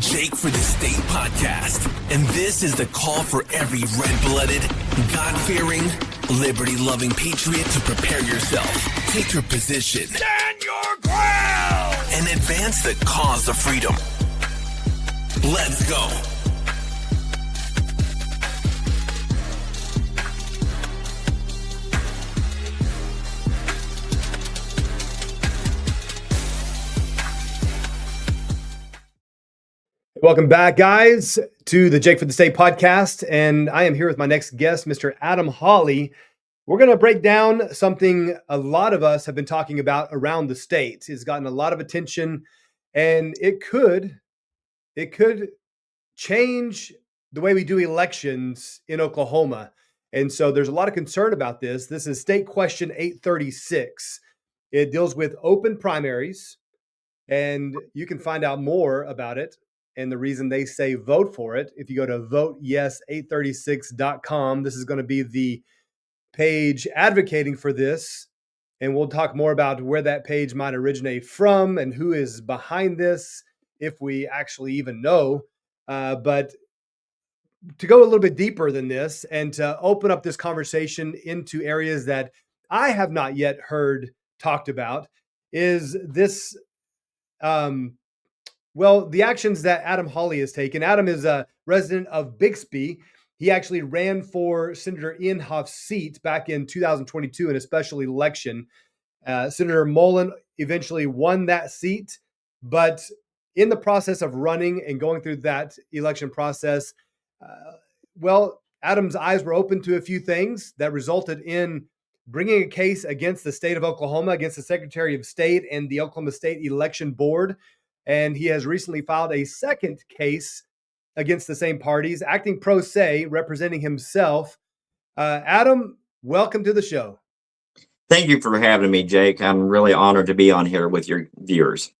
Jake for the State podcast, and this is the call for every red-blooded, God-fearing, liberty-loving patriot to prepare yourself, take your position, stand your ground, and advance the cause of freedom. Let's go. Welcome back, guys, to the Jake for the State podcast, and I am here with my next guest, Mr. Adam Holley. We're going to break down something a lot of us have been talking about around the state. It's gotten a lot of attention, and it could change the way we do elections in Oklahoma. And so there's a lot of concern about this. This is State Question 836. It deals with open primaries, and you can find out more about it and the reason they say vote for it if you go to voteyes836.com. This is going to be the page advocating for this, and we'll talk more about where that page might originate from and who is behind this, if we actually even know. But to go a little bit deeper than this and to open up this conversation into areas that I have not yet heard talked about is this, the actions that Adam Holley has taken. Adam is a resident of Bixby. He actually ran for Senator Inhofe's seat back in 2022 in a special election. Senator Mullen eventually won that seat, but in the process of running and going through that election process, Adam's eyes were open to a few things that resulted in bringing a case against the state of Oklahoma, against the Secretary of State and the Oklahoma State Election Board. And he has recently filed a second case against the same parties, acting pro se, representing himself. Adam, welcome to the show. Thank you for having me, Jake. I'm really honored to be on here with your viewers.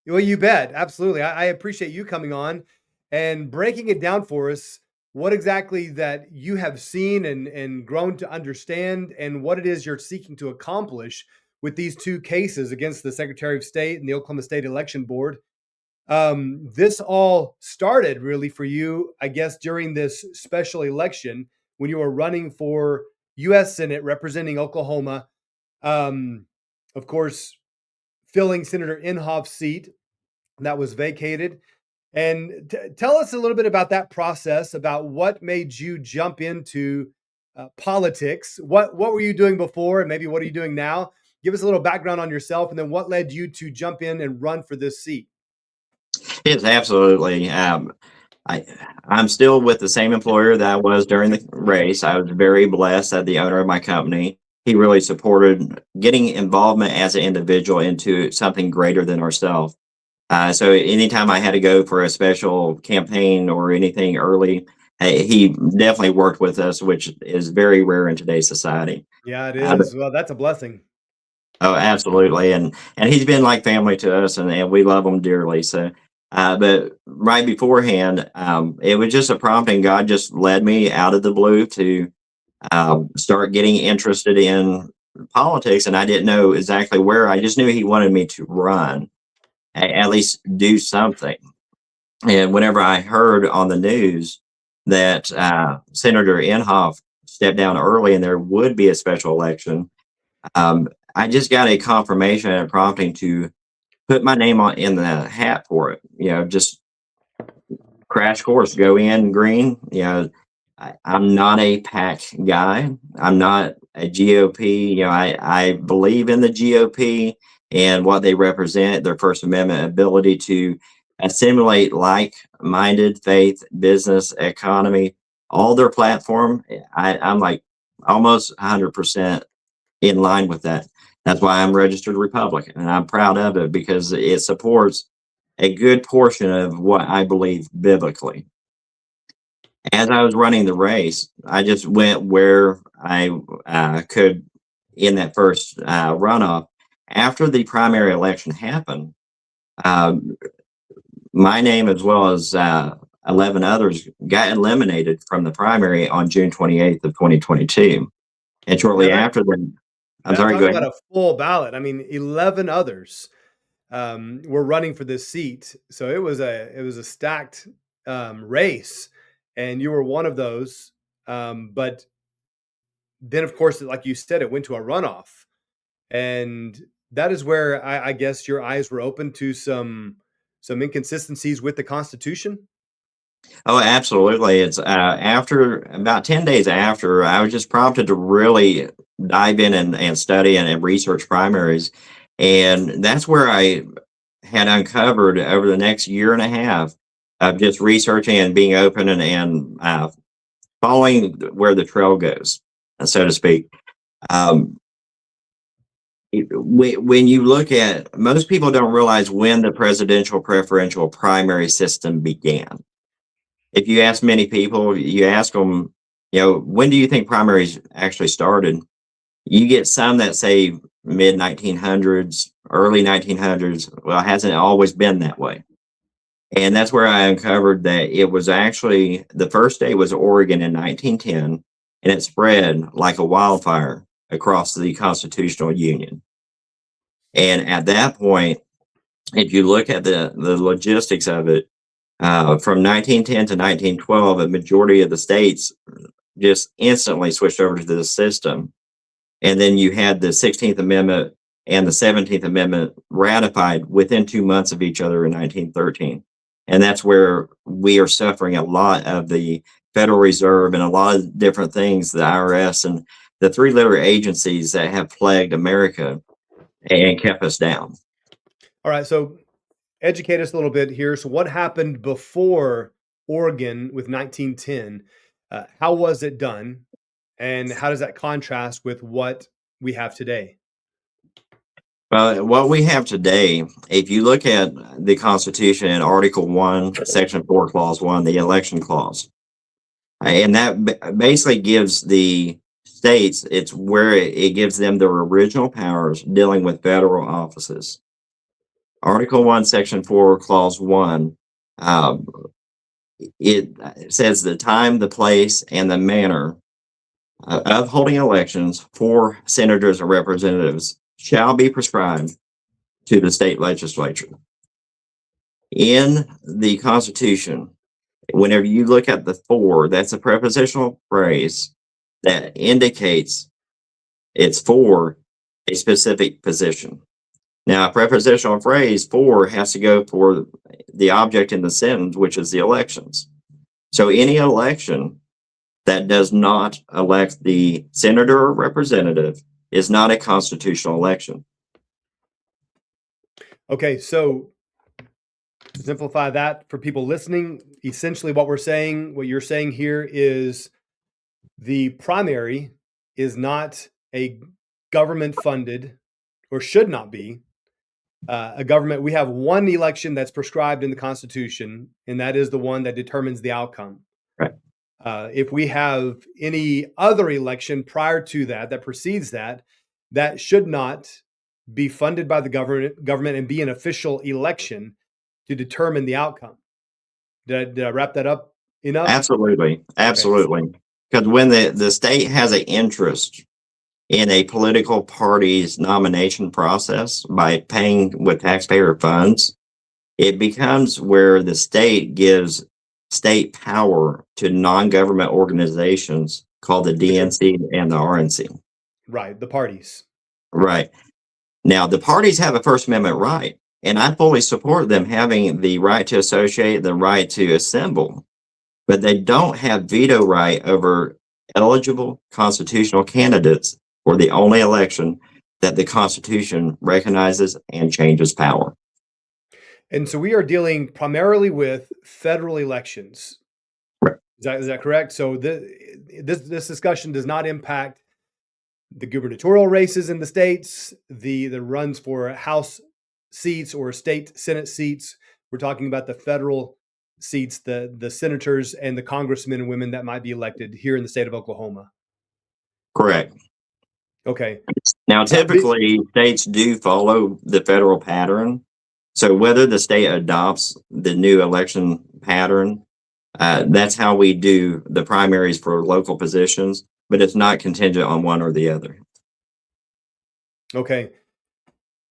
Well, you bet. Absolutely. I appreciate you coming on and breaking it down for us, what exactly that you have seen and grown to understand, and what it is you're seeking to accomplish with these two cases against the Secretary of State and the Oklahoma State Election Board. This all started really for you, I guess, during this special election when you were running for U.S. Senate representing Oklahoma, of course, filling Senator Inhofe's seat that was vacated. And tell us a little bit about that process, about what made you jump into politics. What were you doing before, and maybe what are you doing now? Give us a little background on yourself, and then what led you to jump in and run for this seat? Yes, absolutely. I'm still with the same employer that I was during the race. I was very blessed that the owner of my company, he really supported getting involvement as an individual into something greater than ourselves. So anytime I had to go for a special campaign or anything early, he definitely worked with us, which is very rare in today's society. Yeah, it is. Well, that's a blessing. Oh, absolutely. And he's been like family to us, and we love him dearly. So, but right beforehand, it was just a prompting. God just led me out of the blue to start getting interested in politics. And I didn't know exactly where. I just knew he wanted me to run, at least do something. And whenever I heard on the news that Senator Inhofe stepped down early and there would be a special election, I just got a confirmation and a prompting to put my name in the hat for it. Just crash course, go in green. I'm not a PAC guy. I'm not a GOP. I believe in the GOP and what they represent, their First Amendment ability to assimilate like-minded faith, business, economy, all their platform. I'm like almost 100% in line with that. That's why I'm registered Republican, and I'm proud of it because it supports a good portion of what I believe biblically. As I was running the race, I just went where I could in that first runoff. After the primary election happened, my name, as well as 11 others, got eliminated from the primary on June 28th of 2022. And shortly after that, I'm sorry, go ahead. About a full ballot. I mean, 11 others. were running for this seat. So it was a stacked race, and you were one of those. But then, of course, like you said, it went to a runoff, and that is where I guess your eyes were open to some inconsistencies with the Constitution. Oh, absolutely. It's after about 10 days after, I was just prompted to really dive in and study and research primaries. And that's where I had uncovered over the next year and a half of just researching and being open and following where the trail goes, so to speak. Um, when you look at, most people don't realize when the presidential preferential primary system began. If you ask many people, you ask them, when do you think primaries actually started? You get some that say mid 1900s, early 1900s. Well, it hasn't always been that way. And that's where I uncovered that it was actually, the first state was Oregon in 1910, and it spread like a wildfire across the Constitutional Union. And at that point, if you look at the logistics of it, from 1910 to 1912, a majority of the states just instantly switched over to this system. And then you had the 16th Amendment and the 17th Amendment ratified within 2 months of each other in 1913. And that's where we are suffering a lot of the Federal Reserve and a lot of different things, the IRS and the three-letter agencies that have plagued America and kept us down. All right. So educate us a little bit here. So what happened before Oregon with 1910? How was it done? And how does that contrast with what we have today? Well, what we have today, if you look at the Constitution in Article 1, Section 4, Clause 1, the election clause, and that basically gives the states, it's where it gives them their original powers dealing with federal offices. Article 1, Section 4, Clause 1, it says the time, the place, and the manner of holding elections for senators and representatives shall be prescribed to the state legislature. In the Constitution, whenever you look at the for, that's a prepositional phrase that indicates it's for a specific position. Now, a prepositional phrase for has to go for the object in the sentence, which is the elections. So any election that does not elect the senator or representative is not a constitutional election. Okay, so to simplify that for people listening, essentially what you're saying here is the primary is not a government funded, or should not be, a government. We have one election that's prescribed in the Constitution, and that is the one that determines the outcome. Right. If we have any other election prior to that precedes that should not be funded by the government and be an official election to determine the outcome. Did I wrap that up enough? Absolutely. Absolutely. Because when the state has an interest in a political party's nomination process by paying with taxpayer funds, it becomes where the state gives state power to non-government organizations called the DNC and the RNC. Right, the parties. Right. Now, the parties have a First Amendment right, and I fully support them having the right to associate, the right to assemble, but they don't have veto right over eligible constitutional candidates for the only election that the Constitution recognizes and changes power. And so we are dealing primarily with federal elections. Right. Is that correct? So this discussion does not impact the gubernatorial races in the states, the runs for House seats or state Senate seats. We're talking about the federal seats, the senators and the congressmen and women that might be elected here in the state of Oklahoma. Correct. Okay. Now, typically, states do follow the federal pattern. So whether the state adopts the new election pattern, that's how we do the primaries for local positions, but it's not contingent on one or the other. Okay.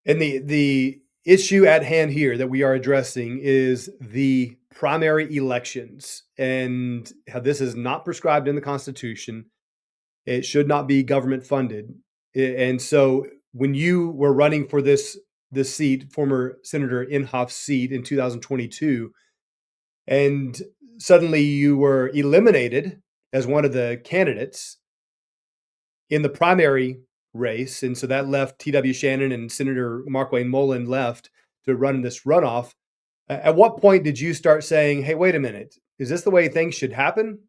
And the issue at hand here that we are addressing is the primary elections and how this is not prescribed in the Constitution. It should not be government funded. And so when you were running for this seat, former Senator Inhofe's seat in 2022, and suddenly you were eliminated as one of the candidates in the primary race, and so that left T.W. Shannon and Senator Markwayne Mullin left to run this runoff. At what point did you start saying, hey, wait a minute, is this the way things should happen?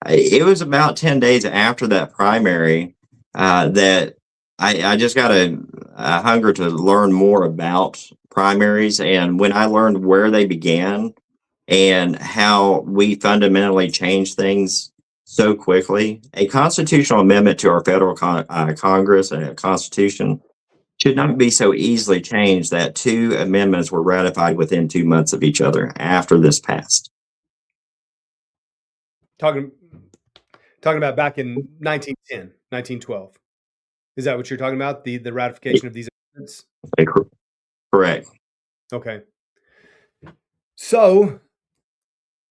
It was about 10 days after that primary that I just got a hunger to learn more about primaries. And when I learned where they began and how we fundamentally changed things so quickly, a constitutional amendment to our federal Congress and a constitution should not be so easily changed that two amendments were ratified within 2 months of each other after this passed. Talking about back in 1910, 1912. Is that what you're talking about? The ratification of these amendments? Correct. Okay. So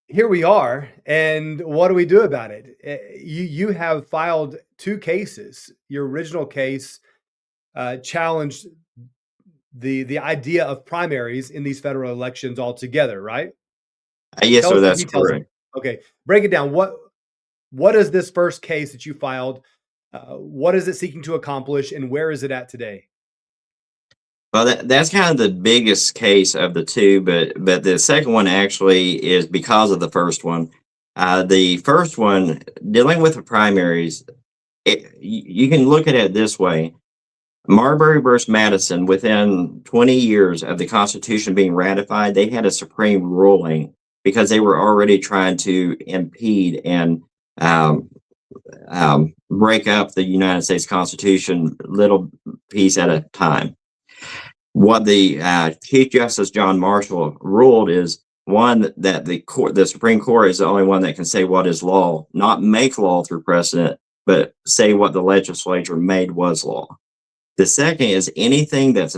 here we are, and what do we do about it? You have filed two cases. Your original case challenged the idea of primaries in these federal elections altogether, right? Yes, sir, that's correct. Okay, break it down. What is this first case that you filed? What is it seeking to accomplish, and where is it at today? Well, that's kind of the biggest case of the two, but the second one actually is because of the first one. The first one, dealing with the primaries, you can look at it this way. Marbury versus Madison, within 20 years of the Constitution being ratified, they had a Supreme ruling because they were already trying to impede and break up the United States Constitution little piece at a time. What the Chief Justice John Marshall ruled is, one, that the Supreme Court is the only one that can say what is law, not make law through precedent, but say what the legislature made was law. The second is anything that's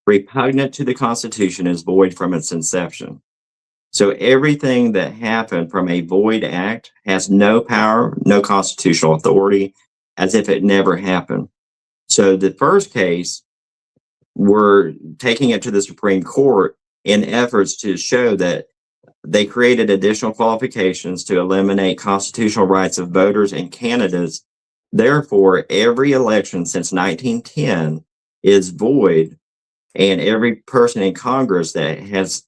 repugnant to the Constitution is void from its inception. So everything that happened from a void act has no power, no constitutional authority, as if it never happened. So the first case, we're taking it to the Supreme Court in efforts to show that they created additional qualifications to eliminate constitutional rights of voters and candidates. Therefore, every election since 1910 is void, and every person in Congress that has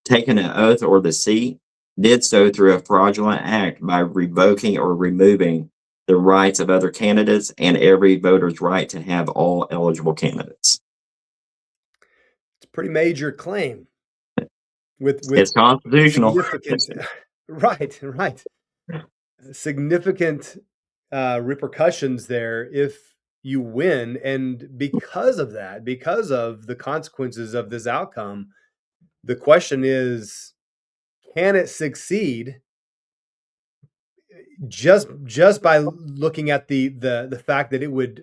taken an oath or the seat did so through a fraudulent act by revoking or removing the rights of other candidates and every voter's right to have all eligible candidates. It's a pretty major claim. With it's constitutional. Right. Significant repercussions there if you win. And because of that, because of the consequences of this outcome, the question is, can it succeed just by looking at the fact that it would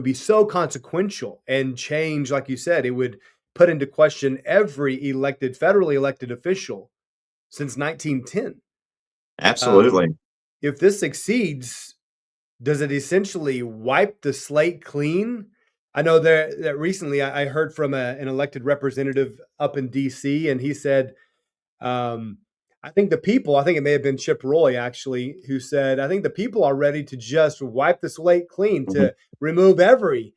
be so consequential and change, like you said, it would put into question every federally elected official since 1910. Absolutely. If this succeeds, does it essentially wipe the slate clean? I know that recently I heard from an elected representative up in DC, and he said, I think it may have been Chip Roy actually, who said, I think the people are ready to just wipe the slate clean, to remove every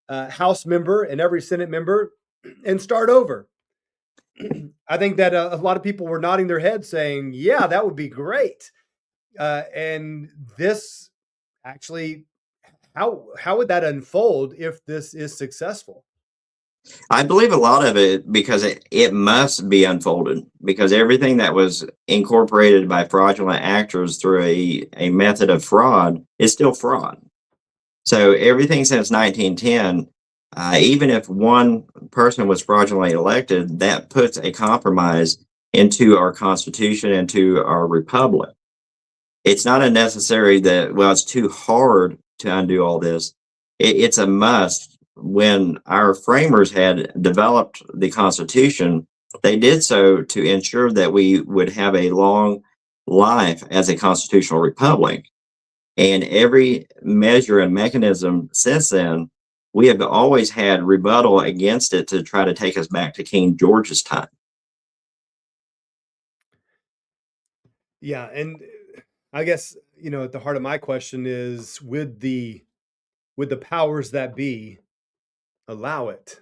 House member and every Senate member and start over. I think that a lot of people were nodding their heads saying, yeah, that would be great. And this actually, how would that unfold if this is successful? I believe a lot of it because it must be unfolded, because everything that was incorporated by fraudulent actors through a method of fraud is still fraud. So everything since 1910, even if one person was fraudulently elected, that puts a compromise into our Constitution, into our republic. It's not unnecessary that, well, it's too hard to undo all this. It's a must when our framers had developed the Constitution, they did so to ensure that we would have a long life as a constitutional republic. And every measure and mechanism since then, we have always had rebuttal against it to try to take us back to King George's time. Yeah, and I guess, at the heart of my question is, would the powers that be allow it?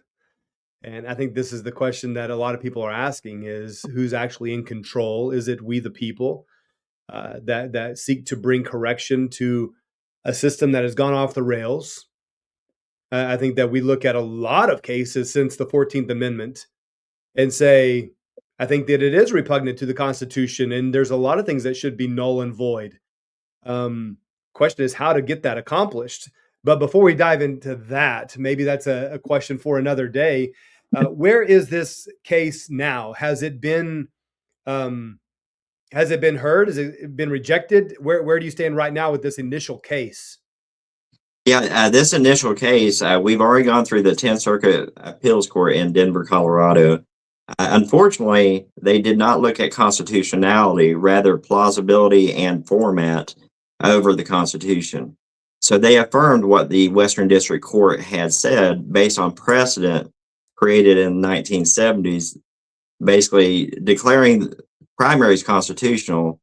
And I think this is the question that a lot of people are asking, is who's actually in control? Is it we the people that seek to bring correction to a system that has gone off the rails? I think that we look at a lot of cases since the 14th Amendment and say, I think that it is repugnant to the Constitution, and there's a lot of things that should be null and void. Question is how to get that accomplished. But before we dive into that, maybe that's a question for another day. Where is this case now? Has it been heard? Has it been rejected? Where do you stand right now with this initial case? Yeah, this initial case, we've already gone through the 10th Circuit Appeals Court in Denver, Colorado. Unfortunately, they did not look at constitutionality, rather plausibility and format over the Constitution. So they affirmed what the Western District Court had said based on precedent created in the 1970s, basically declaring primaries constitutional.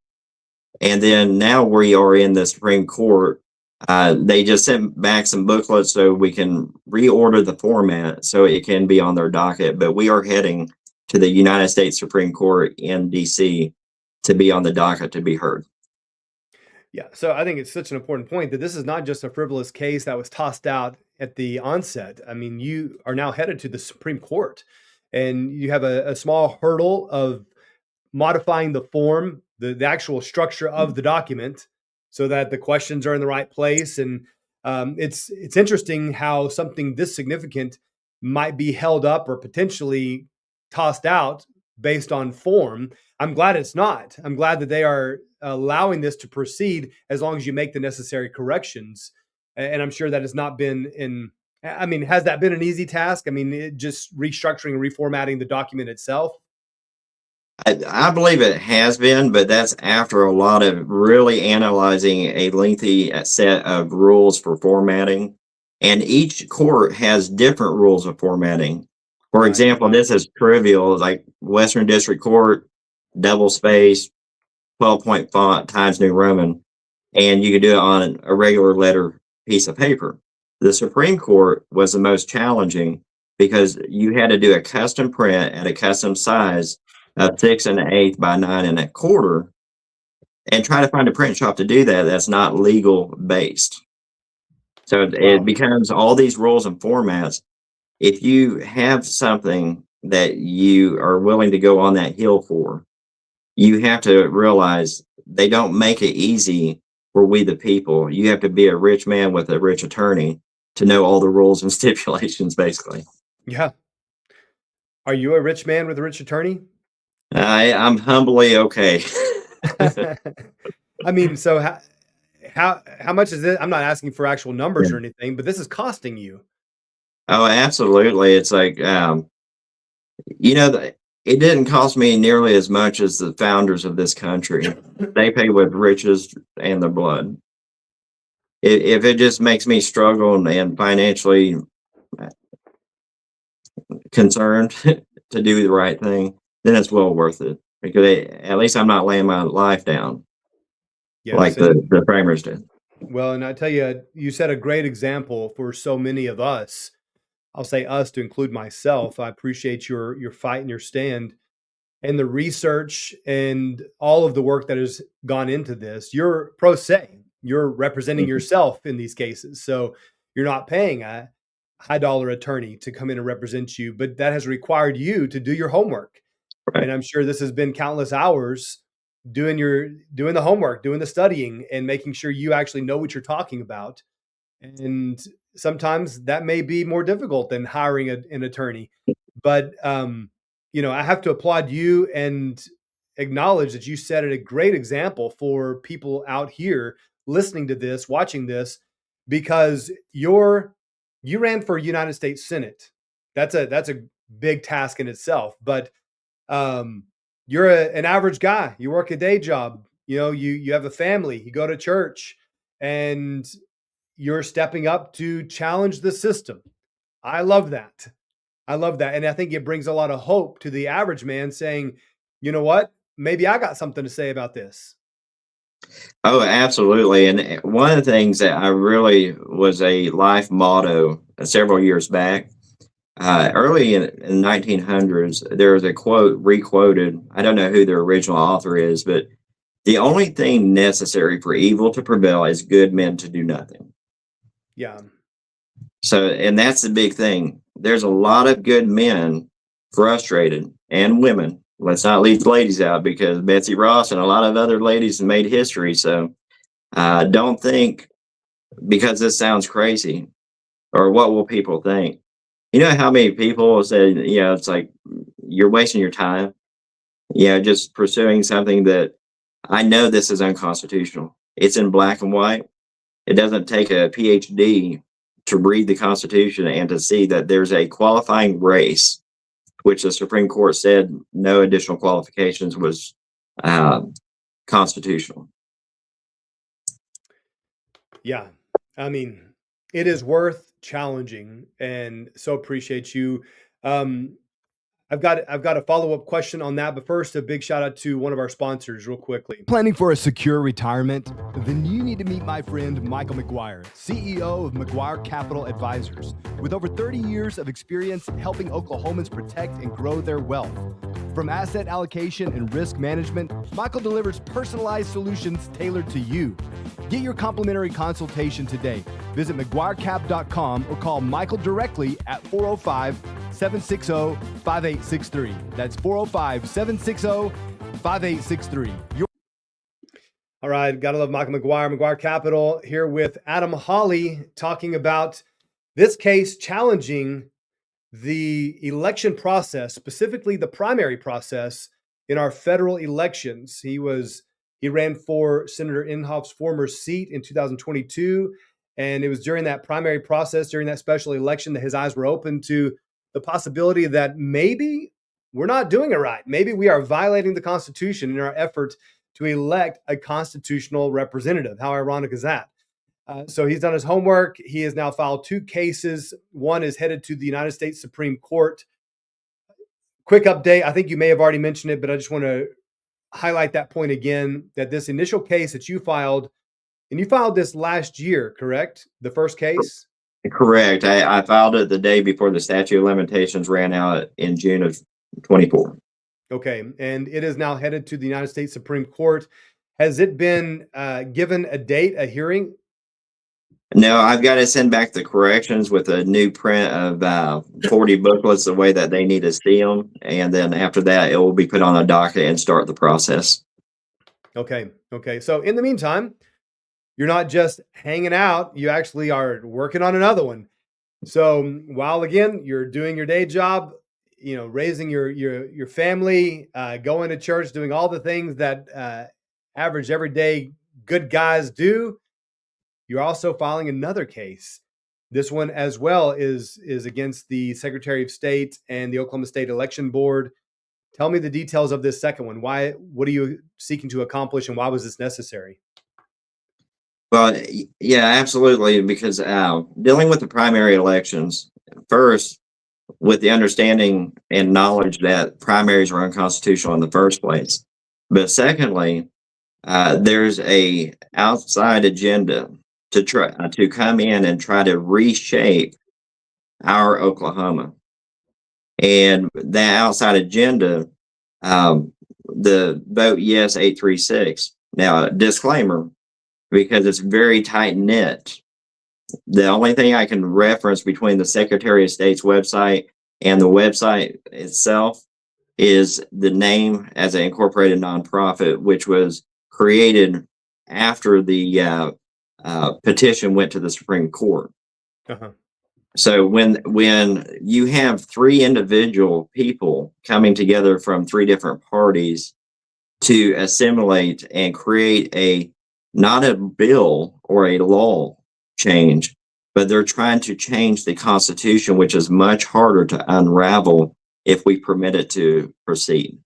And then now we are in the Supreme Court. They just sent back some booklets so we can reorder the format so it can be on their docket. But we are heading to the United States Supreme Court in DC to be on the docket to be heard. Yeah, so I think it's such an important point that this is not just a frivolous case that was tossed out at the onset. I mean, you are now headed to the Supreme Court, and you have a small hurdle of modifying the form, the actual structure of the document, so that the questions are in the right place. And it's interesting how something this significant might be held up or potentially tossed out based on form. I'm glad it's not. I'm glad that they are allowing this to proceed as long as you make the necessary corrections. And I'm sure that has not been has that been an easy task? I mean, just restructuring and reformatting the document itself? I believe it has been, but that's after a lot of really analyzing a lengthy set of rules for formatting. And each court has different rules of formatting. For example, this is trivial, like Western District Court, double space, 12-point font, Times New Roman, and you could do it on a regular letter piece of paper. The Supreme Court was the most challenging because you had to do a custom print at a custom size of 6 1/8 by 9 1/4, and try to find a print shop to do that that's not legal based. So it becomes all these rules and formats. If you have something that you are willing to go on that hill for, you have to realize they don't make it easy for we the people. You have to be a rich man with a rich attorney to know all the rules and stipulations, basically. Yeah. Are you a rich man with a rich attorney? I'm humbly okay. I mean, so how much is it? I'm not asking for actual numbers Yeah. or anything, but this is costing you. Oh, absolutely. It's like, it didn't cost me nearly as much as the founders of this country. They pay with riches and their blood. If it just makes me struggle and financially concerned to do the right thing, then it's well worth it, because at least I'm not laying my life down like Yes, the framers did. well, and I tell you, you set a great example for so many of us. I'll say us to include myself. I appreciate your fight and your stand and the research and all of the work that has gone into this. You're pro se. You're representing yourself in these cases. So you're not paying a high dollar attorney to come in and represent you, but that has required you to do your homework. Right. And I'm sure this has been countless hours doing the homework, doing the studying, and making sure you actually know what you're talking about. And sometimes that may be more difficult than hiring an attorney. But I have to applaud you and acknowledge that you set a great example for people out here listening to this, watching this, because your you ran for United States Senate. That's a big task in itself, but you're an average guy. You work a day job. You have a family. You go to church, and you're stepping up to challenge the system. I love that. And I think it brings a lot of hope to the average man saying, you know what? Maybe I got something to say about this. Oh, absolutely. And one of the things that I really was a life motto several years back, early in the 1900s, there was a quote requoted. I don't know who the original author is, but the only thing necessary for evil to prevail is good men to do nothing. Yeah. So, and that's the big thing. There's a lot of good men frustrated, and women. Let's not leave the ladies out, because Betsy Ross and a lot of other ladies have made history. So don't think because this sounds crazy, or what will people think? You know how many people said, it's like you're wasting your time, just pursuing something that I know this is unconstitutional. It's in black and white. It doesn't take a PhD to read the Constitution and to see that there's a qualifying race, which the Supreme Court said no additional qualifications was constitutional. Yeah. I mean, it is worth challenging, and so appreciate you. I've got a follow-up question on that, but first, a big shout out to one of our sponsors real quickly. Planning for a secure retirement? Then you need to meet my friend Michael McGuire, CEO of McGuire Capital Advisors. With over 30 years of experience helping Oklahomans protect and grow their wealth. From asset allocation and risk management, Michael delivers personalized solutions tailored to you. Get your complimentary consultation today. Visit McGuireCap.com or call Michael directly at 405-760-5863. That's 405-760-5863. All right. Gotta love Michael McGuire, McGuire Capital, here with Adam Holley, talking about this case challenging the election process, specifically the primary process in our federal elections. He ran for Senator Inhofe's former seat in 2022. And it was during that primary process, during that special election, that his eyes were open to the possibility that maybe we're not doing it right. Maybe we are violating the Constitution in our effort to elect a constitutional representative. How ironic is that? So he's done his homework. He has now filed 2 cases. One is headed to the United States Supreme Court. Quick update. I think you may have already mentioned it, but I just want to highlight that point again, that this initial case that you filed, and you filed this last year, correct? The first case? Correct. I filed it the day before the statute of limitations ran out in June of 24. Okay. And it is now headed to the United States Supreme Court. Has it been given a date, a hearing? No, I've got to send back the corrections with a new print of 40 booklets the way that they need to see them. And then after that, it will be put on a docket and start the process. Okay. So in the meantime, you're not just hanging out. You actually are working on another one. So while, again, you're doing your day job, raising your family, going to church, doing all the things that average, everyday good guys do, you're also filing another case. This one as well is against the Secretary of State and the Oklahoma State Election Board. Tell me the details of this second one. What are you seeking to accomplish, and why was this necessary? Well, yeah, absolutely. Because dealing with the primary elections, first, with the understanding and knowledge that primaries are unconstitutional in the first place. But secondly, there's a outside agenda to try to come in and try to reshape our Oklahoma. And that outside agenda, the vote yes 836. Now, disclaimer, because it's very tight knit. The only thing I can reference between the Secretary of State's website and the website itself is the name as an incorporated nonprofit, which was created after the petition went to the Supreme Court. Uh-huh. So when you have 3 individual people coming together from 3 different parties to assimilate and create not a bill or a law change, but they're trying to change the Constitution, which is much harder to unravel if we permit it to proceed.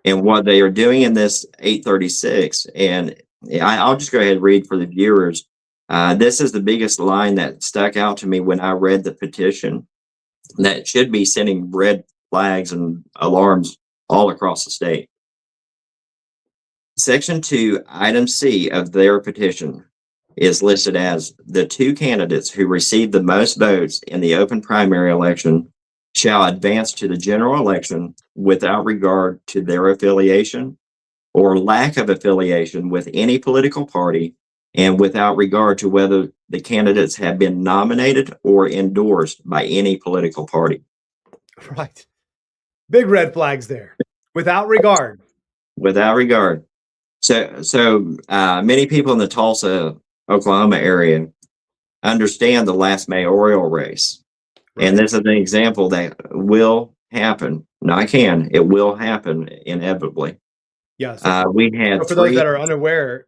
And what they are doing in this 836, and I'll just go ahead and read for the viewers. This is the biggest line that stuck out to me when I read the petition that should be sending red flags and alarms all across the state. Section 2, Item C of their petition is listed as the two candidates who receive the most votes in the open primary election shall advance to the general election without regard to their affiliation or lack of affiliation with any political party and without regard to whether the candidates have been nominated or endorsed by any political party. Right. Big red flags there. Without regard. Without regard. So many people in the Tulsa, Oklahoma area understand the last mayoral race. Right. And this is an example that will happen. Not can, it will happen inevitably. Yeah. So we had for those that are unaware,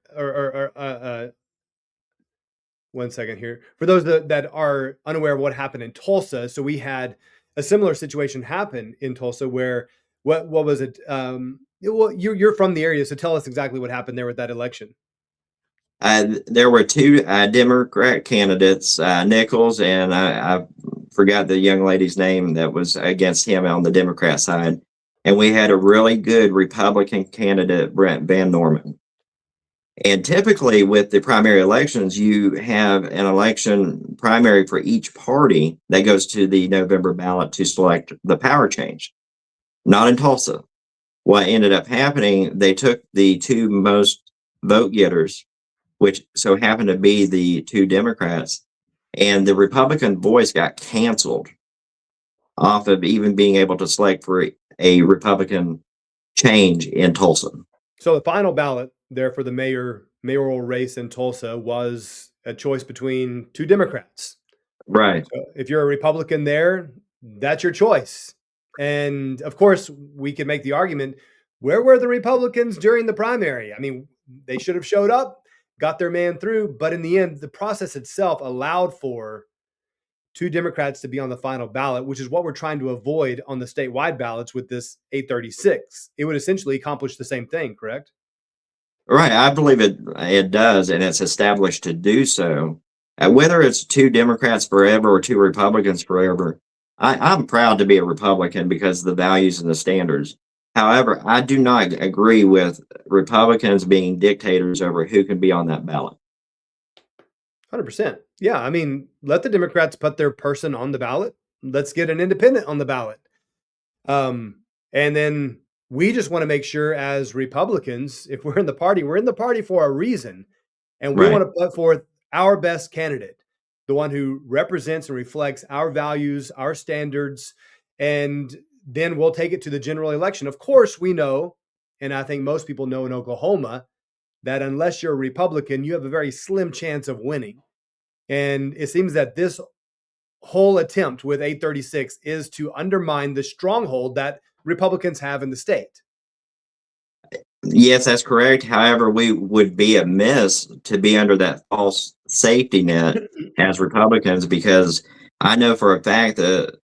one second here. For those that are unaware of what happened in Tulsa, so we had a similar situation happen in Tulsa where what was it? Well, you're from the area, so tell us exactly what happened there with that election. There were two Democrat candidates, Nichols, and I forgot the young lady's name that was against him on the Democrat side. And we had a really good Republican candidate, Brent Van Norman. And typically with the primary elections, you have an election primary for each party that goes to the November ballot to select the power change. Not in Tulsa. What ended up happening, they took the two most vote getters, which so happened to be the two Democrats, and the Republican voice got canceled off of even being able to select for a Republican change in Tulsa. So the final ballot there for the mayoral race in Tulsa was a choice between two Democrats. Right. So if you're a Republican there, that's your choice. And of course, we can make the argument, where were the Republicans during the primary? I mean, they should have showed up, got their man through, but in the end, the process itself allowed for two Democrats to be on the final ballot, which is what we're trying to avoid on the statewide ballots with this 836. It would essentially accomplish the same thing, correct? Right. I believe it does, and it's established to do so. Whether it's two Democrats forever or two Republicans forever, I'm proud to be a Republican because of the values and the standards. However, I do not agree with Republicans being dictators over who can be on that ballot. 100%. Yeah. I mean, let the Democrats put their person on the ballot. Let's get an independent on the ballot. And then we just want to make sure as Republicans, if we're in the party for a reason. And we want to put forth our best candidate, the one who represents and reflects our values, our standards, and then we'll take it to the general election. Of course, we know, and I think most people know in Oklahoma, that unless you're a Republican, you have a very slim chance of winning. And it seems that this whole attempt with 836 is to undermine the stronghold that Republicans have in the state. Yes, that's correct. However, we would be amiss to be under that false safety net as Republicans, because I know for a fact that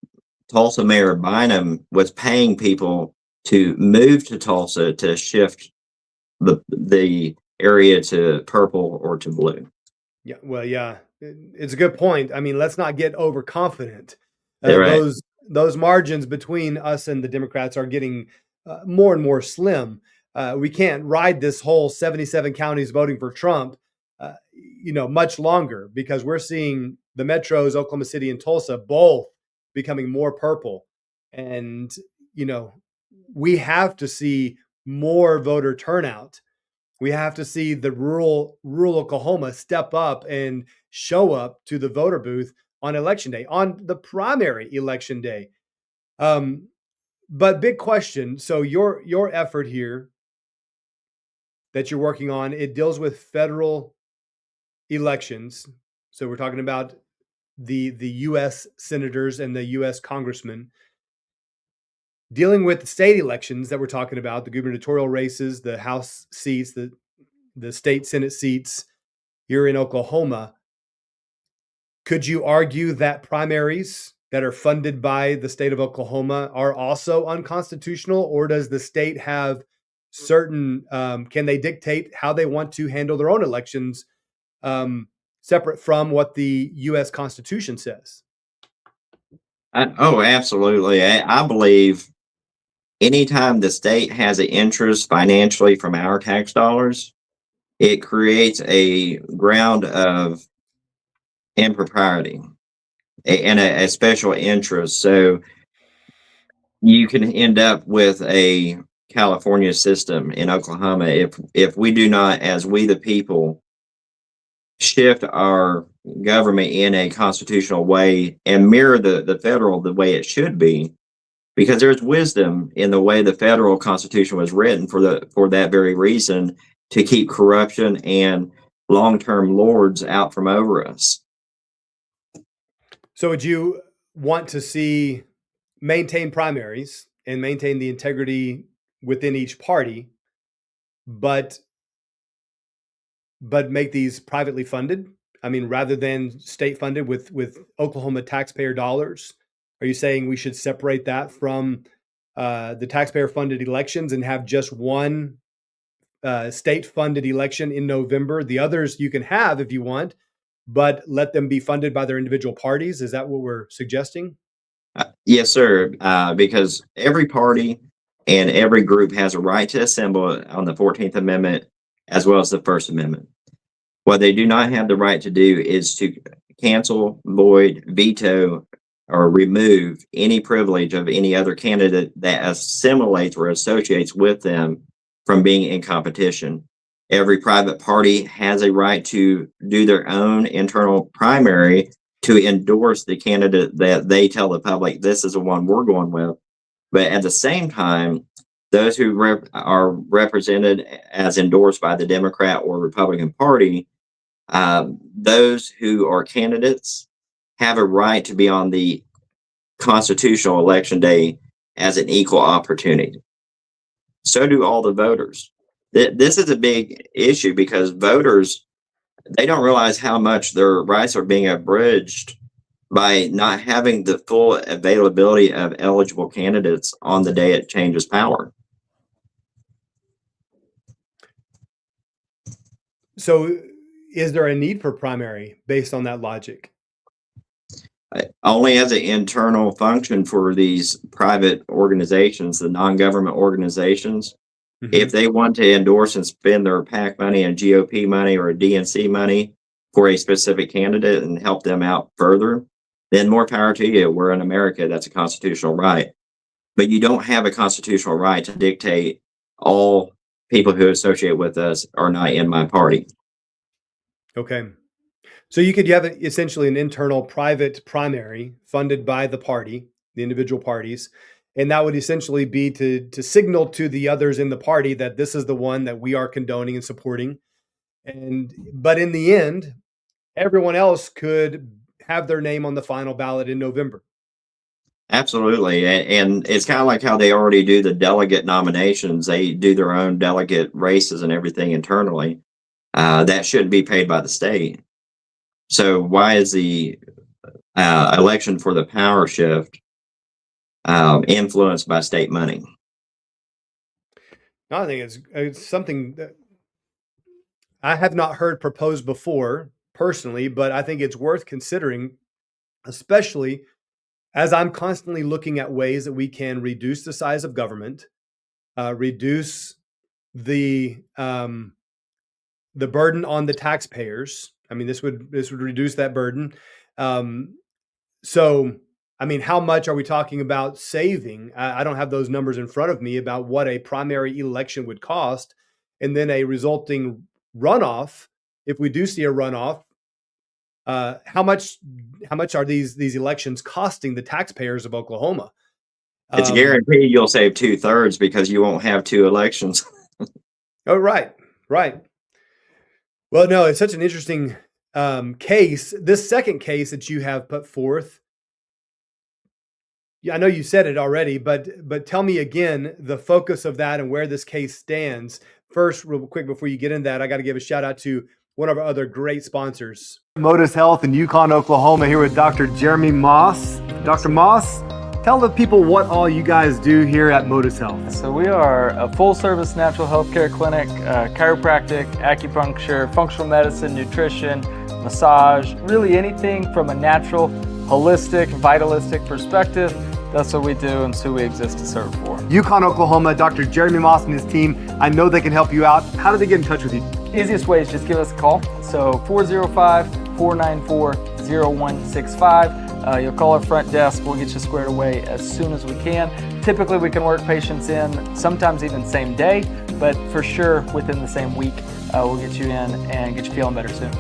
Tulsa Mayor Bynum was paying people to move to Tulsa to shift the area to purple or to blue. Yeah, well, yeah, it's a good point. I mean, let's not get overconfident. Right. Those margins between us and the Democrats are getting more and more slim. We can't ride this whole 77 counties voting for Trump, much longer, because we're seeing the metros, Oklahoma City and Tulsa, both becoming more purple. And, we have to see more voter turnout. We have to see the rural Oklahoma step up and show up to the voter booth on election day, on the primary election day. But big question. So your effort here that you're working on, it deals with federal elections. So we're talking about the U.S. senators and the U.S. congressmen. Dealing with the state elections that we're talking about, the gubernatorial races, the House seats, the state Senate seats here in Oklahoma. Could you argue that primaries that are funded by the state of Oklahoma are also unconstitutional, or does the state have certain, can they dictate how they want to handle their own elections, separate from what the U.S. Constitution says? Oh, absolutely. I believe anytime the state has an interest financially from our tax dollars, it creates a ground of impropriety and a special interest. So you can end up with a California system in Oklahoma if we do not, as we the people, shift our government in a constitutional way and mirror the federal the way it should be, because there's wisdom in the way the federal constitution was written for that very reason, to keep corruption and long-term lords out from over us. So would you want to see maintain primaries and maintain the integrity within each party, but make these privately funded? I mean, rather than state funded with Oklahoma taxpayer dollars, are you saying we should separate that from the taxpayer funded elections and have just one state funded election in November? The others you can have if you want, but let them be funded by their individual parties. Is that what we're suggesting? Yes, sir. Because every party and every group has a right to assemble on the 14th Amendment as well as the First Amendment. What they do not have the right to do is to cancel, void, veto, or remove any privilege of any other candidate that assimilates or associates with them from being in competition. Every private party has a right to do their own internal primary to endorse the candidate that they tell the public, this is the one we're going with. But at the same time, those who are represented as endorsed by the Democrat or Republican Party, those who are candidates have a right to be on the constitutional election day as an equal opportunity. So do all the voters. This is a big issue because voters, they don't realize how much their rights are being abridged by not having the full availability of eligible candidates on the day it changes power. So is there a need for primary based on that logic? Only as an internal function for these private organizations, the non-government organizations. Mm-hmm. If they want to endorse and spend their PAC money and GOP money or DNC money for a specific candidate and help them out further, then more power to you. We're in America. That's a constitutional right. But you don't have a constitutional right to dictate all people who associate with us are not in my party. Okay. So you have essentially an internal private primary funded by the party, the individual parties, and that would essentially be to signal to the others in the party that this is the one that we are condoning and supporting. But in the end, everyone else could have their name on the final ballot in November. Absolutely. And it's kind of like how they already do the delegate nominations. They do their own delegate races and everything internally. That shouldn't be paid by the state. So why is the election for the power shift influenced by state money? No, I think it's something that I have not heard proposed before personally, but I think it's worth considering, especially as I'm constantly looking at ways that we can reduce the size of government, reduce the burden on the taxpayers. I mean, this would reduce that burden. So, I mean, how much are we talking about saving? I don't have those numbers in front of me about what a primary election would cost, and then a resulting runoff. If we do see a runoff, how much are these elections costing the taxpayers of Oklahoma? It's guaranteed you'll save 2/3 because you won't have two elections. Oh, right. Well, no, it's such an interesting case. This second case that you have put forth, I know you said it already, but tell me again the focus of that and where this case stands. First, real quick, before you get into that, I got to give a shout out to one of our other great sponsors. Motus Health in Yukon, Oklahoma, here with Dr. Jeremy Moss. Dr. Moss, tell the people what all you guys do here at Motus Health. So we are a full-service natural health care clinic, chiropractic, acupuncture, functional medicine, nutrition, massage, really anything from a natural, holistic, vitalistic perspective. That's what we do and it's who we exist to serve for. Yukon, Oklahoma, Dr. Jeremy Moss and his team, I know they can help you out. How do they get in touch with you? Easiest way is just give us a call. So 405-494-0165. You'll call our front desk. We'll get you squared away as soon as we can. Typically, we can work patients in, sometimes even same day, but for sure within the same week, we'll get you in and get you feeling better soon.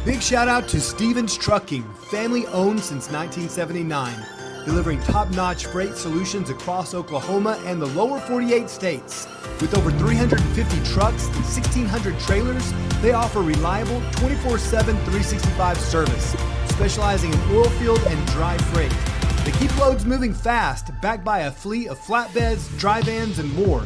Big shout out to Stevens Trucking, family owned since 1979, delivering top-notch freight solutions across Oklahoma and the lower 48 states. With over 350 trucks and 1,600 trailers, they offer reliable 24/7, 365 service, specializing in oil field and dry freight. They keep loads moving fast, backed by a fleet of flatbeds, dry vans, and more.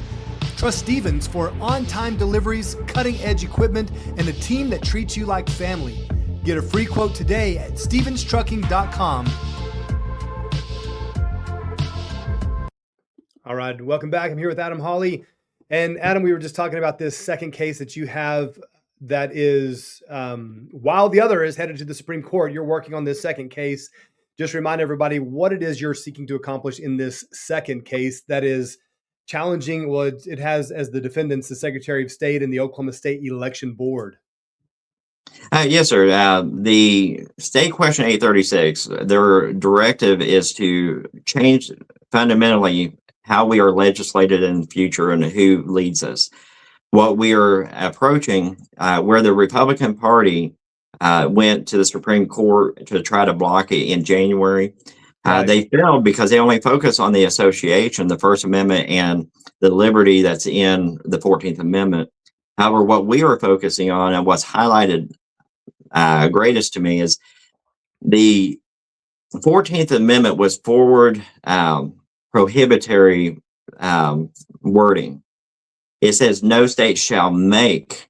Trust Stevens for on-time deliveries, cutting-edge equipment, and a team that treats you like family. Get a free quote today at stevenstrucking.com. All right, welcome back. I'm here with Adam Holley. And Adam, we were just talking about this second case that you have that is, while the other is headed to the Supreme Court, you're working on this second case. Just remind everybody what it is you're seeking to accomplish in this second case that is challenging. Well, it has as the defendants the Secretary of State and the Oklahoma State Election Board. Yes, sir. The State Question 836, their directive is to change fundamentally how we are legislated in the future and who leads us. What we are approaching, where the Republican Party went to the Supreme Court to try to block it in January, Right. they failed because they only focus on the association, the First Amendment, and the liberty that's in the 14th Amendment. However, what we are focusing on and what's highlighted greatest to me is the 14th Amendment was forward prohibitory wording. It says no state shall make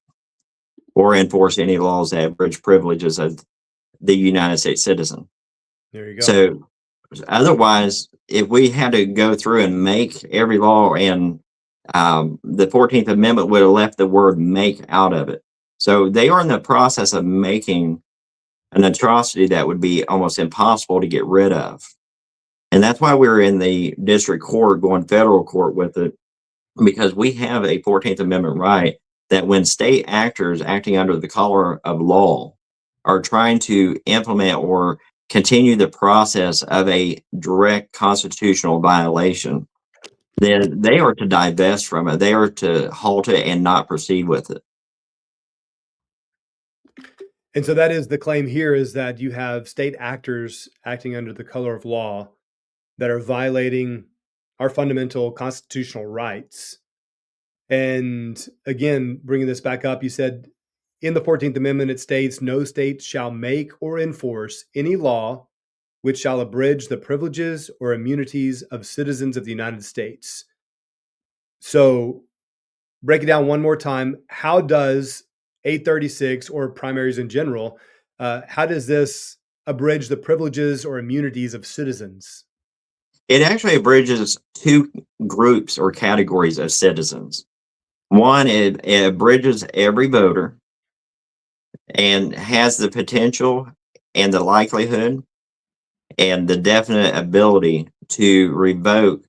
or enforce any laws that abridge privileges of the United States citizen. There you go. So otherwise, if we had to go through and make every law, and the 14th Amendment would have left the word make out of it. So they are in the process of making an atrocity that would be almost impossible to get rid of. And that's why we're in the district court going federal court with it, because we have a 14th Amendment right that when state actors acting under the color of law are trying to implement or continue the process of a direct constitutional violation, then they are to divest from it. They are to halt it and not proceed with it. And so that is the claim here, is that you have state actors acting under the color of law that are violating our fundamental constitutional rights. And again, bringing this back up, you said in the 14th Amendment, it states, no state shall make or enforce any law which shall abridge the privileges or immunities of citizens of the United States. So break it down one more time. How does 836 or primaries in general, how does this abridge the privileges or immunities of citizens? It actually abridges two groups or categories of citizens. One, it abridges every voter and has the potential and the likelihood and the definite ability to revoke.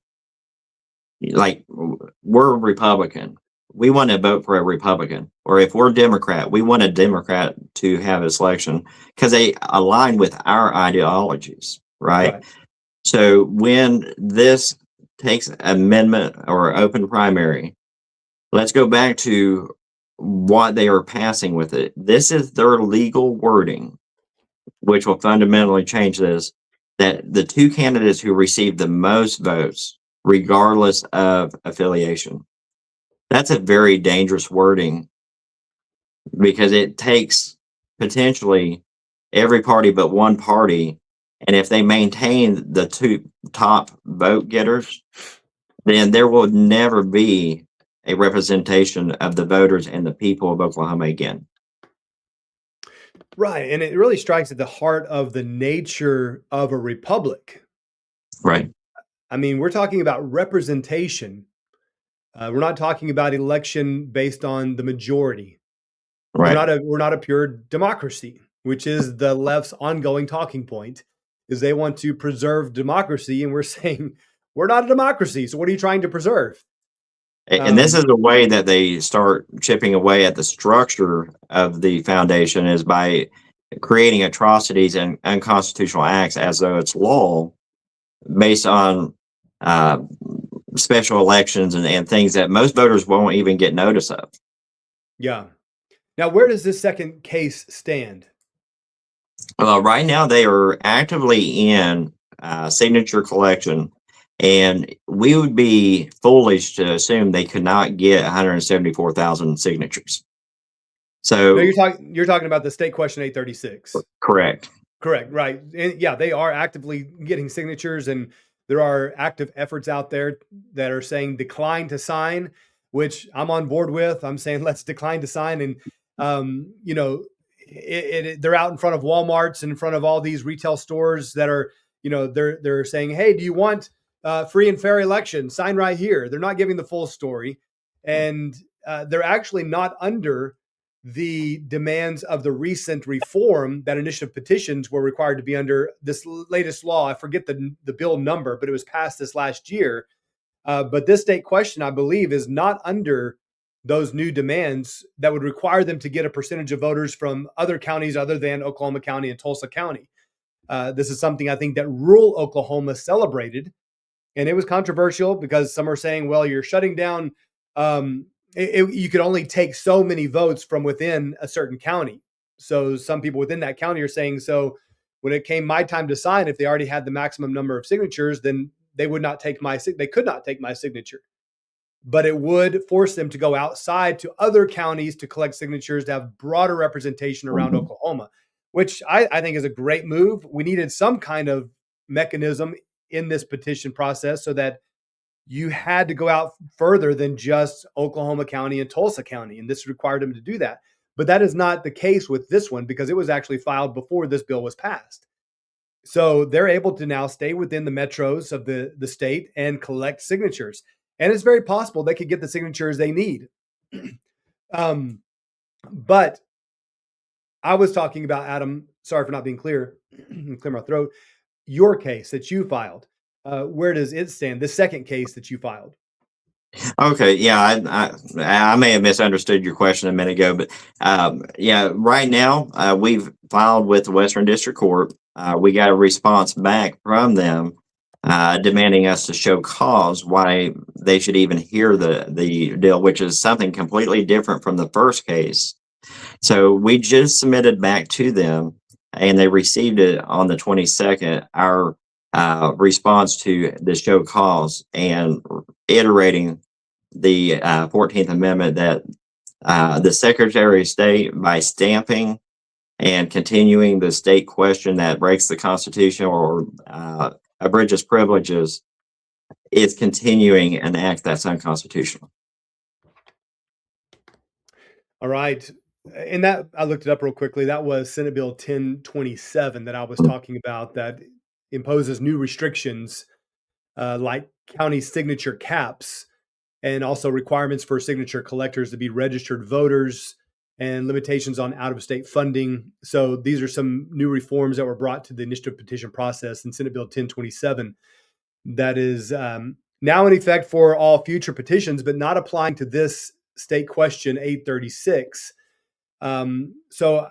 Like, we're Republican, we want to vote for a Republican. Or if we're Democrat, we want a Democrat to have a selection because they align with our ideologies, right? So when this takes amendment or open primary, let's go back to what they are passing with it. This is their legal wording, which will fundamentally change this, that the two candidates who receive the most votes, regardless of affiliation. That's a very dangerous wording because it takes potentially every party but one party. And if they maintain the two top vote getters, then there will never be a representation of the voters and the people of Oklahoma again. Right. And it really strikes at the heart of the nature of a republic. Right. I mean, we're talking about representation. We're not talking about election based on the majority. Right. We're not a pure democracy, which is the left's ongoing talking point, is they want to preserve democracy. And we're saying we're not a democracy. So what are you trying to preserve? And this is a way that they start chipping away at the structure of the foundation, is by creating atrocities and unconstitutional acts as though it's law, based on special elections and things that most voters won't even get notice of. Yeah. Now, where does this second case stand? Right now, they are actively in signature collection, and we would be foolish to assume they could not get 174,000 signatures. So No, you're talking about the state question 836. Correct. Correct. Right. And yeah, they are actively getting signatures, and there are active efforts out there that are saying decline to sign, which I'm on board with. I'm saying let's decline to sign. And, they're out in front of Walmarts and in front of all these retail stores that are, they're saying, hey, do you want free and fair election? Sign right here. They're not giving the full story. And they're actually not under the demands of the recent reform that initiative petitions were required to be under this latest law. I forget the bill number, but it was passed this last year. But this state question, I believe, is not under those new demands that would require them to get a percentage of voters from other counties other than Oklahoma County and Tulsa County. This is something I think that rural Oklahoma celebrated. And it was controversial because some are saying, well, you're shutting down you could only take so many votes from within a certain county. So some people within that county are saying, so when it came my time to sign, if they already had the maximum number of signatures, then they could not take my signature. But it would force them to go outside to other counties to collect signatures to have broader representation around Oklahoma, which I think is a great move. We needed some kind of mechanism in this petition process so that you had to go out further than just Oklahoma County and Tulsa County, and this required them to do that. But that is not the case with this one, because it was actually filed before this bill was passed. So they're able to now stay within the metros of the state and collect signatures. And it's very possible they could get the signatures they need. But I was talking about, Adam, sorry for not being clear, clear my throat, your case that you filed. Where does it stand? The second case that you filed. Okay, yeah, I may have misunderstood your question a minute ago, but right now we've filed with the Western District Court. We got a response back from them demanding us to show cause why they should even hear the deal, which is something completely different from the first case. So we just submitted back to them, and they received it on the 22nd. Our response to the show cause, and iterating the 14th Amendment, that the Secretary of State, by stamping and continuing the state question that breaks the Constitution or abridges privileges, is continuing an act that's unconstitutional. All right. And that, I looked it up real quickly. That was Senate Bill 1027 that I was talking about, that imposes new restrictions like county signature caps, and also requirements for signature collectors to be registered voters, and limitations on out-of-state funding. So these are some new reforms that were brought to the initiative petition process in Senate Bill 1027 that is now in effect for all future petitions, but not applying to this state question 836. So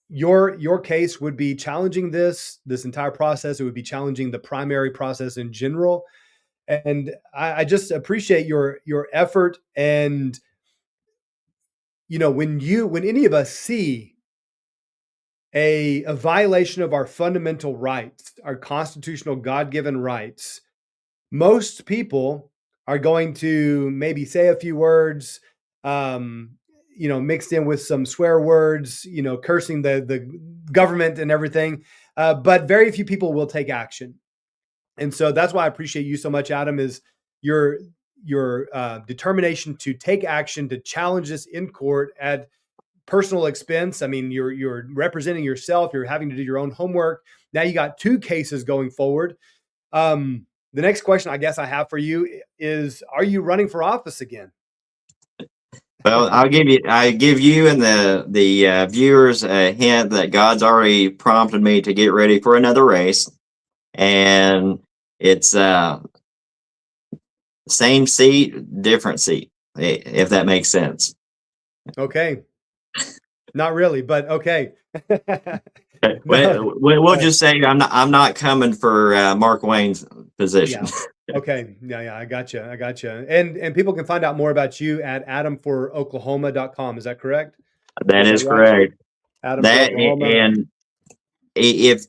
your case would be challenging this entire process. It would be challenging the primary process in general. And I just appreciate your effort. And, when any of us see a violation of our fundamental rights, our constitutional God-given rights, most people are going to maybe say a few words, mixed in with some swear words, cursing the government and everything. But very few people will take action. And so that's why I appreciate you so much, Adam, is you're your determination to take action, to challenge this in court at personal expense. I mean, you're representing yourself. You're having to do your own homework. Now you got 2 cases going forward. The next question I guess I have for you is, are you running for office again? Well, I give you and the viewers a hint that God's already prompted me to get ready for another race, and it's same seat, different seat, if that makes sense. Okay. Not really, but okay. We'll just say I'm not coming for Mark Wayne's position. Yeah. Okay. Yeah, I gotcha. And people can find out more about you at adamforoklahoma.com. Is that correct? That is correct. Adam That, for Oklahoma. and if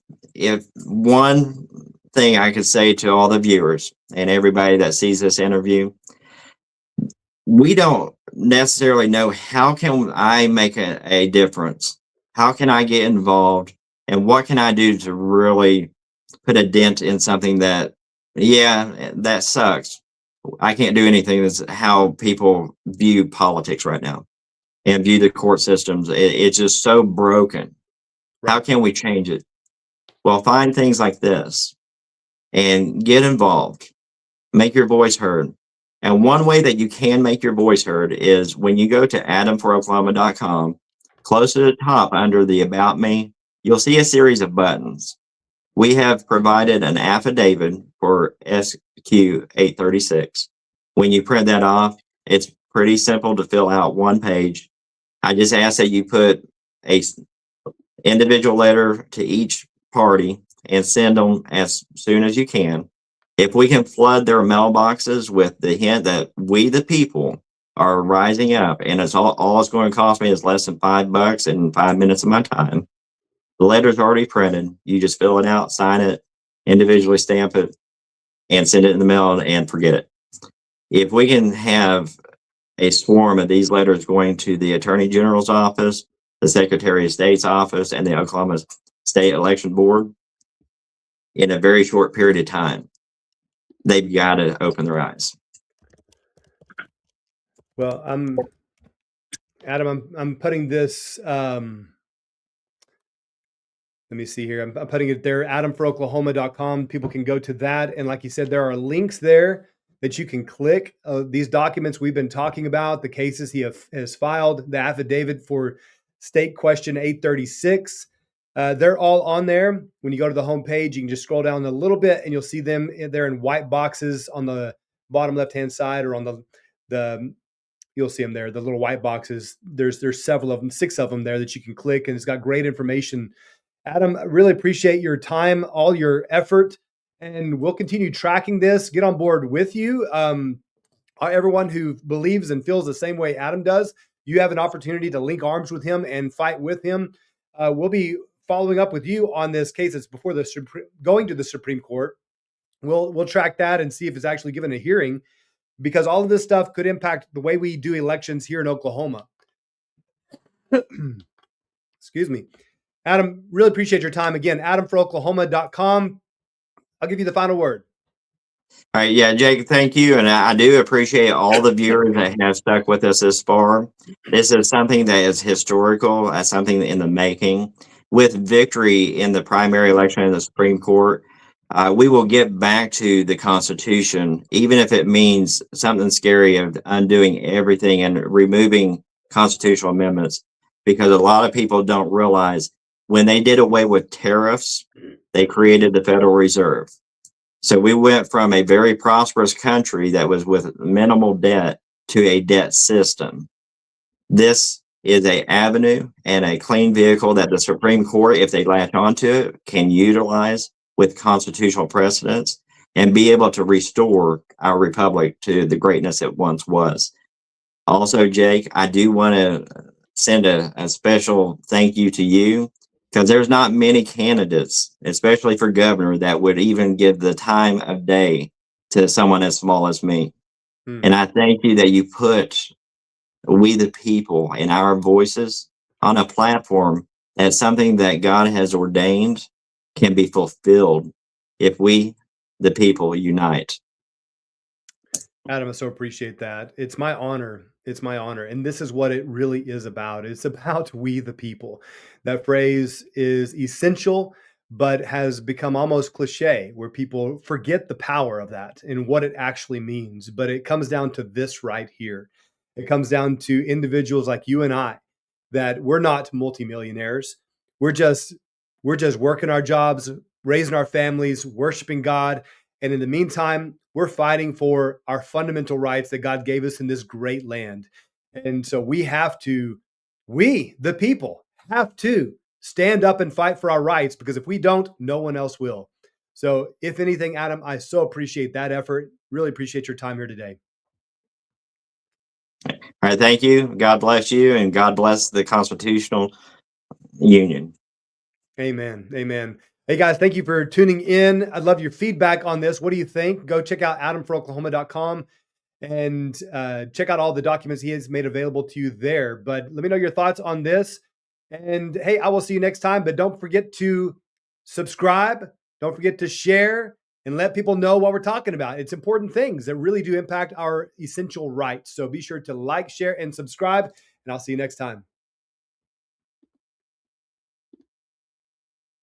one thing I could say to all the viewers and everybody that sees this interview, we don't necessarily know how can I make a difference. How can I get involved, and what can I do to really put a dent in something that, yeah, that sucks. I can't do anything. That's how people view politics right now and view the court systems. It's just so broken. How can we change it? Well, find things like this and get involved. Make your voice heard. And one way that you can make your voice heard is when you go to adamforoklahoma.com, close to the top under the About Me, you'll see a series of buttons. We have provided an affidavit for SQ 836. When you print that off, it's pretty simple to fill out, 1 page. I just ask that you put a individual letter to each party and send them as soon as you can. If we can flood their mailboxes with the hint that we, the people, are rising up, and it's all it's going to cost me is less than $5 and 5 minutes of my time. The letter's already printed. You just fill it out, sign it, individually stamp it, and send it in the mail and forget it. If we can have a swarm of these letters going to the Attorney General's office, the Secretary of State's office, and the Oklahoma State Election Board in a very short period of time, they've got to open their eyes. Well, Adam, I'm putting this, let me see here. I'm putting it there, adamforoklahoma.com. People can go to that. And like you said, there are links there that you can click. These documents we've been talking about, the cases he has filed, the affidavit for State Question 836. They're all on there. When you go to the homepage, you can just scroll down a little bit and you'll see them there in white boxes on the bottom left-hand side, or on the you'll see them there, the little white boxes. There's several of them, 6 of them there that you can click, and it's got great information. Adam, I really appreciate your time, all your effort, and we'll continue tracking this, get on board with you. Everyone who believes and feels the same way Adam does, you have an opportunity to link arms with him and fight with him. We'll be following up with you on this case that's before going to the Supreme Court. We'll track that and see if it's actually given a hearing, because all of this stuff could impact the way we do elections here in Oklahoma. Excuse me. Adam, really appreciate your time. Again, adamforoklahoma.com. I'll give you the final word. All right. Yeah, Jake, thank you. And I do appreciate all the viewers that have stuck with us this far. This is something that is historical, something in the making. With victory in the primary election in the Supreme Court, we will get back to the Constitution, even if it means something scary of undoing everything and removing constitutional amendments, because a lot of people don't realize when they did away with tariffs, they created the Federal Reserve. So we went from a very prosperous country that was with minimal debt to a debt system. This is an avenue and a clean vehicle that the Supreme Court, if they latch onto it, can utilize with constitutional precedents and be able to restore our republic to the greatness it once was. Also, Jake, I do want to send a special thank you to you, because there's not many candidates, especially for governor, that would even give the time of day to someone as small as me. And I thank you that you put we the people and our voices on a platform that's something that God has ordained can be fulfilled if we, the people, unite. Adam, I so appreciate that. It's my honor. It's my honor. And this is what it really is about. It's about we the people. That phrase is essential, but has become almost cliche where people forget the power of that and what it actually means. But it comes down to this right here. It comes down to individuals like you and I, that we're not multimillionaires. We're just working our jobs, raising our families, worshiping God. And in the meantime, we're fighting for our fundamental rights that God gave us in this great land. And so we, the people, have to stand up and fight for our rights, because if we don't, no one else will. So if anything, Adam, I so appreciate that effort. Really appreciate your time here today. All right. Thank you. God bless you, and God bless the Constitutional Union. Amen. Amen. Hey guys, thank you for tuning in. I'd love your feedback on this. What do you think? Go check out adamforoklahoma.com and check out all the documents he has made available to you there. But let me know your thoughts on this. And hey, I will see you next time. But don't forget to subscribe. Don't forget to share and let people know what we're talking about. It's important things that really do impact our essential rights. So be sure to like, share, and subscribe. And I'll see you next time.